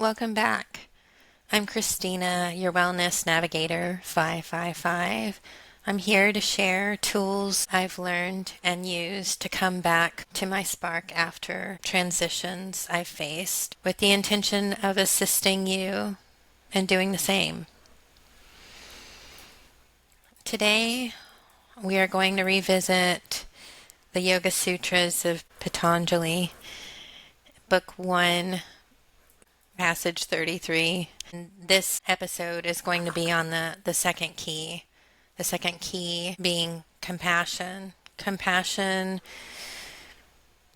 Welcome back. I'm Christina, your Wellness Navigator 555. I'm here to share tools I've learned and used to come back to my spark after transitions I've faced with the intention of assisting you and doing the same. Today, we are going to revisit the Yoga Sutras of Patanjali, Book 1, Passage 33. And this episode is going to be on the second key. The second key being compassion. Compassion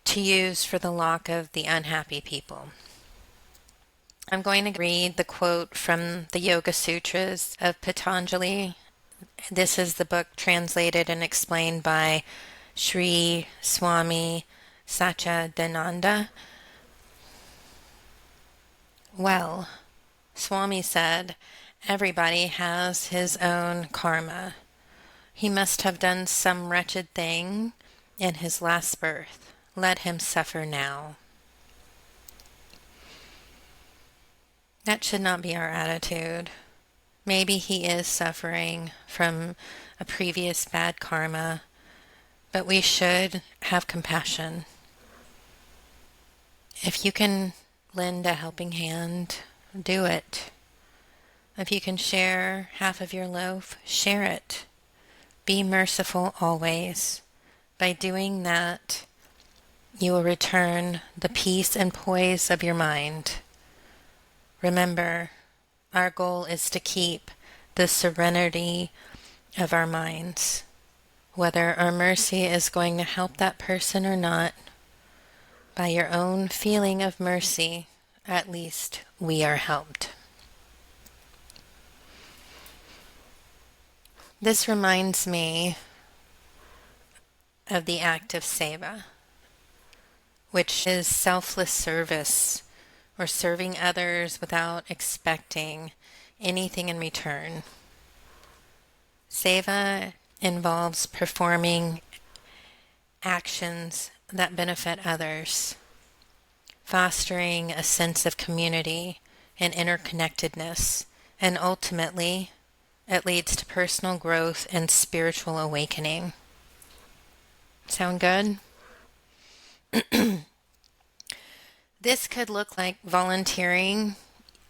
to use for the lock of the unhappy people. I'm going to read the quote from the Yoga Sutras of Patanjali. This is the book translated and explained by Sri Swami Satchidananda. Well, Swami said, everybody has his own karma. He must have done some wretched thing in his last birth. Let him suffer now. That should not be our attitude. Maybe he is suffering from a previous bad karma, but we should have compassion. If you can lend a helping hand, do it. If you can share half of your loaf, share it. Be merciful always. By doing that, you will return the peace and poise of your mind. Remember, our goal is to keep the serenity of our minds. Whether our mercy is going to help that person or not, by your own feeling of mercy, at least we are helped. This reminds me of the act of seva, which is selfless service, or serving others without expecting anything in return. Seva involves performing actions that benefit others, fostering a sense of community and interconnectedness, and ultimately, it leads to personal growth and spiritual awakening. Sound good? This could look like volunteering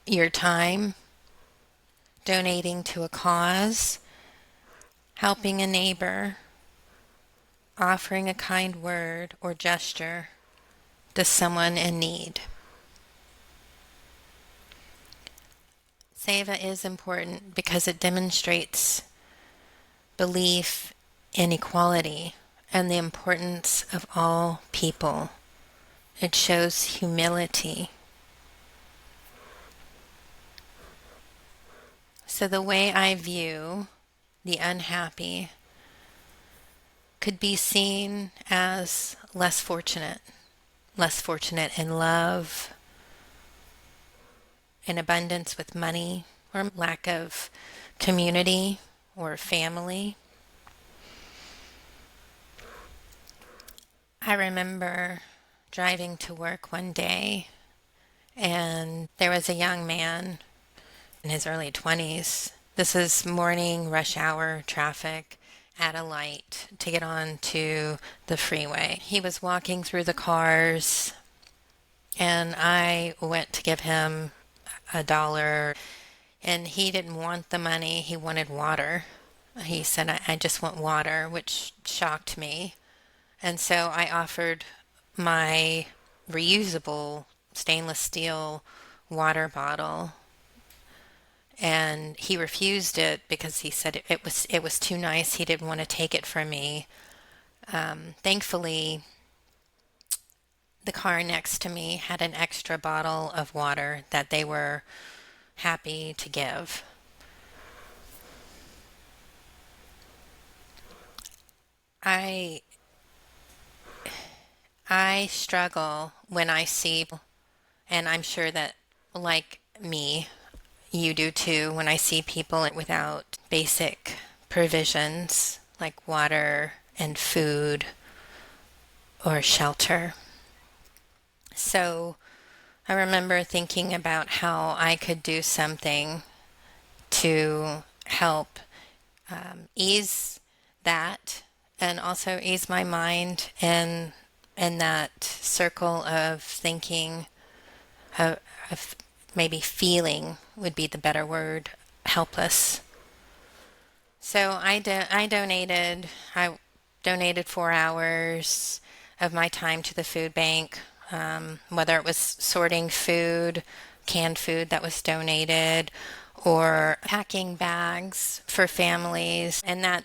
your time, donating to a cause, helping a neighbor, offering a kind word or gesture to someone in need. Seva is important because it demonstrates belief in equality and the importance of all people. It shows humility. So the way I view the unhappy could be seen as less fortunate in love, in abundance with money, or lack of community or family. I remember driving to work one day, and there was a young man in his early 20s. This is morning rush hour traffic at a light to get on to the freeway. He was walking through the cars, and I went to give him $1, and he didn't want the money. He wanted water. He said, I just want water, which shocked me. And so I offered my reusable stainless steel water bottle, and he refused it because he said it was too nice. He didn't want to take it from me. Thankfully, the car next to me had an extra bottle of water that they were happy to give. I struggle when I see, and I'm sure that, like me, you do too, when I see people without basic provisions like water and food or shelter. So I remember thinking about how I could do something to help ease that and also ease my mind in that circle of thinking, of maybe feeling would be the better word, helpless. So I donated 4 hours of my time to the food bank, whether it was sorting food, canned food that was donated, or packing bags for families, and that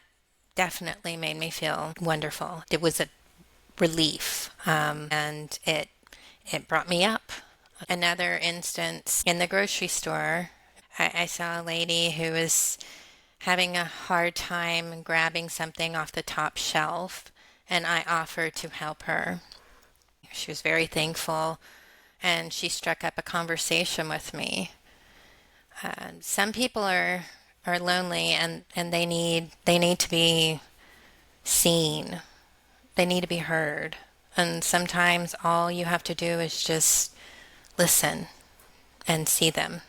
definitely made me feel wonderful. It was a relief, and it brought me up. Another instance in the grocery store, I saw a lady who was having a hard time grabbing something off the top shelf, and I offered to help her. She was very thankful, and she struck up a conversation with me. Some people are lonely, and they need to be seen. They need to be heard. And sometimes all you have to do is just listen and see them.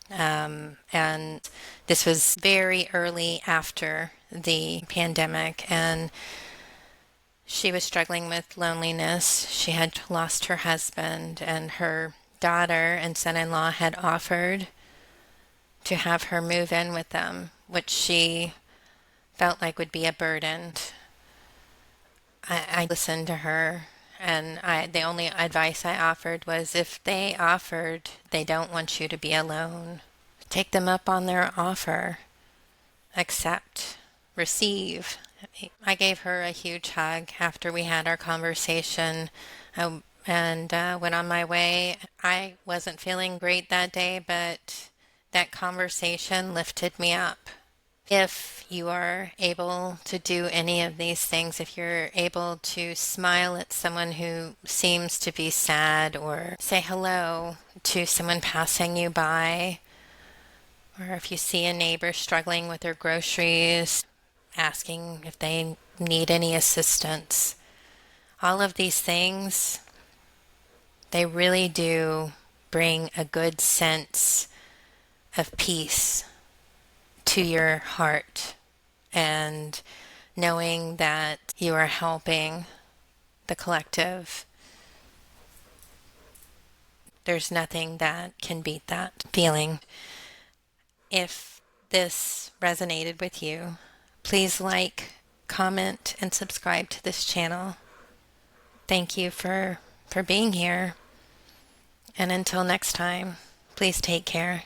And this was very early after the pandemic, and she was struggling with loneliness. She had lost her husband, and her daughter and son-in-law had offered to have her move in with them, which she felt like would be a burden. I listened to her, and the only advice I offered was if they offered, they don't want you to be alone. Take them up on their offer. Accept. Receive. I gave her a huge hug after we had our conversation, and went on my way. I wasn't feeling great that day, but that conversation lifted me up. If you are able to do any of these things, if you're able to smile at someone who seems to be sad, or say hello to someone passing you by, or if you see a neighbor struggling with their groceries, asking if they need any assistance, all of these things, they really do bring a good sense of peace to your heart, and knowing that you are helping the collective. There's nothing that can beat that feeling. If this resonated with you, please like, comment, and subscribe to this channel. Thank you for being here. And until next time, please take care.